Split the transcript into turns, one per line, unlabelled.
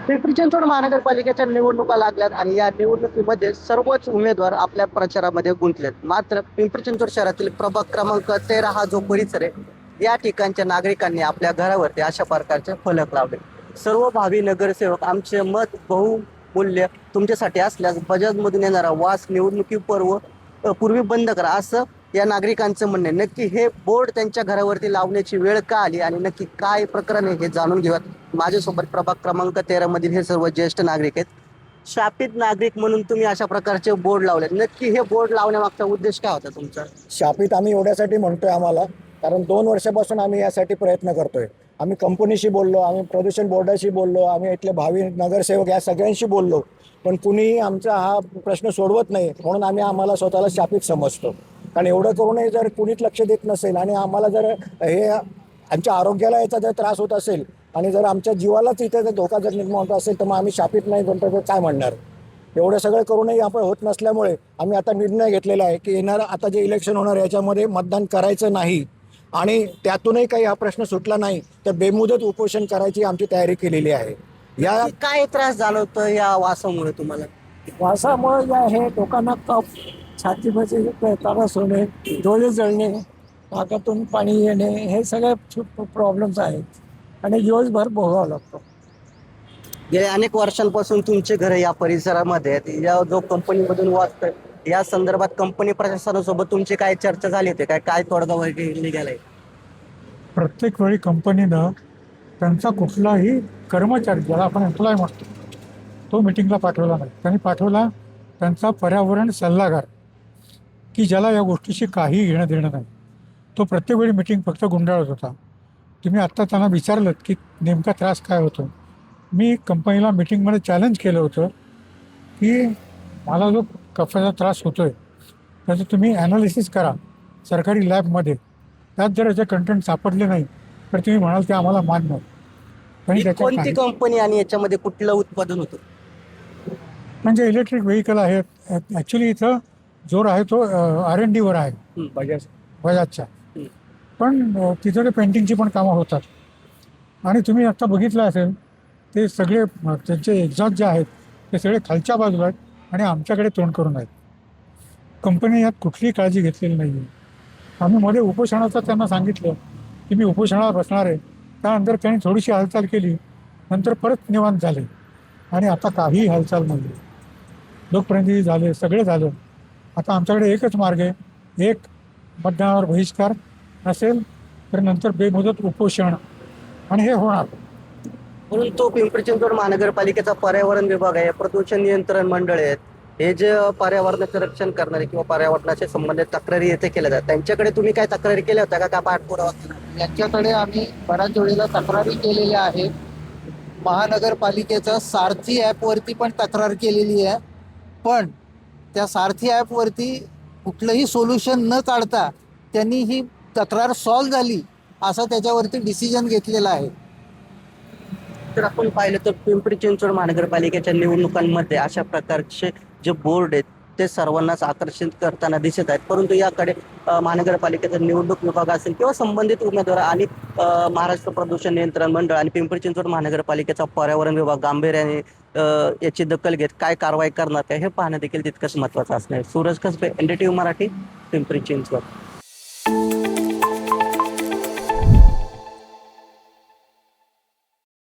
पिंपरी चिंचवड महानगरपालिकेच्या निवडणुका लागल्यात आणि या निवडणुकीमध्ये सर्वच उमेदवार आपल्या प्रचारामध्ये गुंतलेत. मात्र पिंपरी चिंचवड शहरातील प्रभाग क्रमांक 13 हा जो परिसर आहे, या ठिकाणच्या नागरिकांनी आपल्या घरावरती अशा प्रकारचे फलक लावले. सर्व भावी नगरसेवक आमचे मत बहुमूल्य तुमच्यासाठी असल्यास बजाजमधून येणारा वास निवडणुकीपूर्व पूर्वी बंद करा, असं या नागरिकांचं म्हणणं आहे. नक्की हे बोर्ड त्यांच्या घरावरती लावण्याची वेळ का आली आणि नक्की काय प्रकरण आहे हे जाणून घेऊयात. माझ्यासोबत प्रभाग क्रमांक 13 मधील हे सर्व ज्येष्ठ नागरिक आहेत. शापित नागरिक म्हणून तुम्ही अशा प्रकारचे बोर्ड लावले, नक्की हे बोर्ड लावण्यामागचा उद्देश काय होता तुमचा?
शापित आम्ही एवढ्यासाठी म्हणतोय आम्हाला, कारण 2 वर्षापासून आम्ही यासाठी प्रयत्न करतोय. आम्ही कंपनीशी बोललो, आम्ही प्रदूषण बोर्डाशी बोललो, आम्ही इथले भावी नगरसेवक या सगळ्यांशी बोललो, पण कुणीही आमचा हा प्रश्न सोडवत नाही. म्हणून आम्हाला स्वतःला शापित समजतो. कारण एवढं करूनही जर कुणीच लक्ष देत नसेल आणि आम्हाला जर हे आमच्या आरोग्याला याचा जर त्रास होत असेल आणि जर आमच्या जीवालाच इथे जर धोका जर निर्माण होत असेल, तर मग आम्ही शापित नाही म्हणतो तर काय म्हणणार? एवढं सगळं करूनही आपण होत नसल्यामुळे आम्ही आता निर्णय घेतलेला आहे की येणारं आता जे इलेक्शन होणार याच्यामध्ये मतदान करायचं नाही. आणि त्यातूनही काही हा प्रश्न सुटला नाही तर बेमुदत उपोषण करायची आमची तयारी केलेली आहे. या
नक्की काय त्रास जाणवतं या वासामुळे तुम्हाला?
वासामुळे जे आहे लोकांना कफ, छातीमध्ये त्रास होणे, डोळे जळणे, नाकातून पाणी येणे, हे सगळे प्रॉब्लेम्स आहेत आणि दिवसभर भोगावं लागतो.
गेल्या अनेक वर्षांपासून तुमचे घर या परिसरामध्ये आहेत. या जो कंपनीमधून वाचतोय, या संदर्भात कंपनी प्रशासनासोबत तुमची काय चर्चा झाली होती? काय तोडगा वगैरे निघालाय?
प्रत्येक वेळी कंपनीनं त्यांचा कुठलाही कर्मचारी, ज्याला आपण एम्प्लॉय म्हणतो, तो मिटिंगला पाठवला नाही. त्यांनी पाठवला त्यांचा पर्यावरण सल्लागार, की ज्याला या गोष्टीशी काही घेणं देणं नाही. तो प्रत्येक वेळी मिटिंग फक्त गुंडाळत होता. तुम्ही आत्ता त्यांना विचारलं की नेमका त्रास काय होतो. मी कंपनीला मिटिंगमध्ये चॅलेंज केलं होतं की मला जो कफाचा त्रास होतो आहे त्याचं तुम्ही ॲनालिसिस करा सरकारी लॅबमध्ये. त्यात जर याचे कंटेंट सापडले नाही तर तुम्ही म्हणाल ते आम्हाला मान्य नाही. आणि
ही
त्याच्यात
कोणती कंपनी आणि याच्यामध्ये कुठलं उत्पादन होतं?
म्हणजे इलेक्ट्रिक व्हेकल आहेत. ॲक्च्युली इथं जोर आहे तो R&Dवर आहे बजाजच्या. पण तिथं ते पेंटिंगची पण कामं होतात. आणि तुम्ही आत्ता बघितलं असेल ते सगळे त्यांचे एक्झॉस्ट जे आहेत ते सगळे खालच्या बाजूला आहेत आणि आमच्याकडे तोंड करून आहेत. कंपनी यात कुठलीही काळजी घेतलेली नाही आहे. आम्ही मध्ये उपोषणाचं त्यांना सांगितलं की मी उपोषणाला बसणार आहे. त्यानंतर त्यांनी थोडीशी हालचाल केली, नंतर परत निवांत झाले आणि आता काही हालचाल नाही. लोकप्रतिनिधी झाले, सगळे झालं. आता आमच्याकडे एकच मार्ग आहे, एक मतदानावर बहिष्कार नसेल तर नंतर बेमुदत उपोषण, आणि हे होणार.
म्हणून तो पिंपरी चिंचवड महानगरपालिकेचा पर्यावरण विभाग आहे, प्रदूषण नियंत्रण मंडळ आहेत, हे जे पर्यावरणाचं रक्षण करणारे किंवा पर्यावरणाशी संबंधित तक्रारी येथे केल्या जातात, त्यांच्याकडे तुम्ही काय तक्रारी केल्या होत्या का पाठपुरावा केला?
यांच्याकडे आम्ही बऱ्याच वेळेला तक्रारी केलेल्या आहेत. महानगरपालिकेचा सारथी ॲपवरती पण तक्रार केलेली आहे, पण त्या सारथी ॲपवरती कुठलंही सोल्युशन न काढता त्यांनी ही तक्रार सॉल्व झाली असं त्याच्यावरती डिसिजन घेतलेला आहे.
तर आपण पाहिलं तर पिंपरी चिंचवड महानगरपालिकेच्या निवडणुकांमध्ये अशा प्रकारचे जे बोर्ड आहेत ते सर्वांनाच आकर्षित करताना दिसत आहेत. परंतु याकडे महानगरपालिकेचा निवडणूक विभाग असेल किंवा संबंधित उमेदवार आणि महाराष्ट्र प्रदूषण नियंत्रण मंडळ आणि पिंपरी चिंचवड महानगरपालिकेचा पर्यावरण विभाग गांभीर्याने याची दखल घेत काय कारवाई करणार हे पाहणं देखील तितकंच महत्त्वाचं असणार. सूरज कसबे, NDTV मराठी, पिंपरी चिंचवड.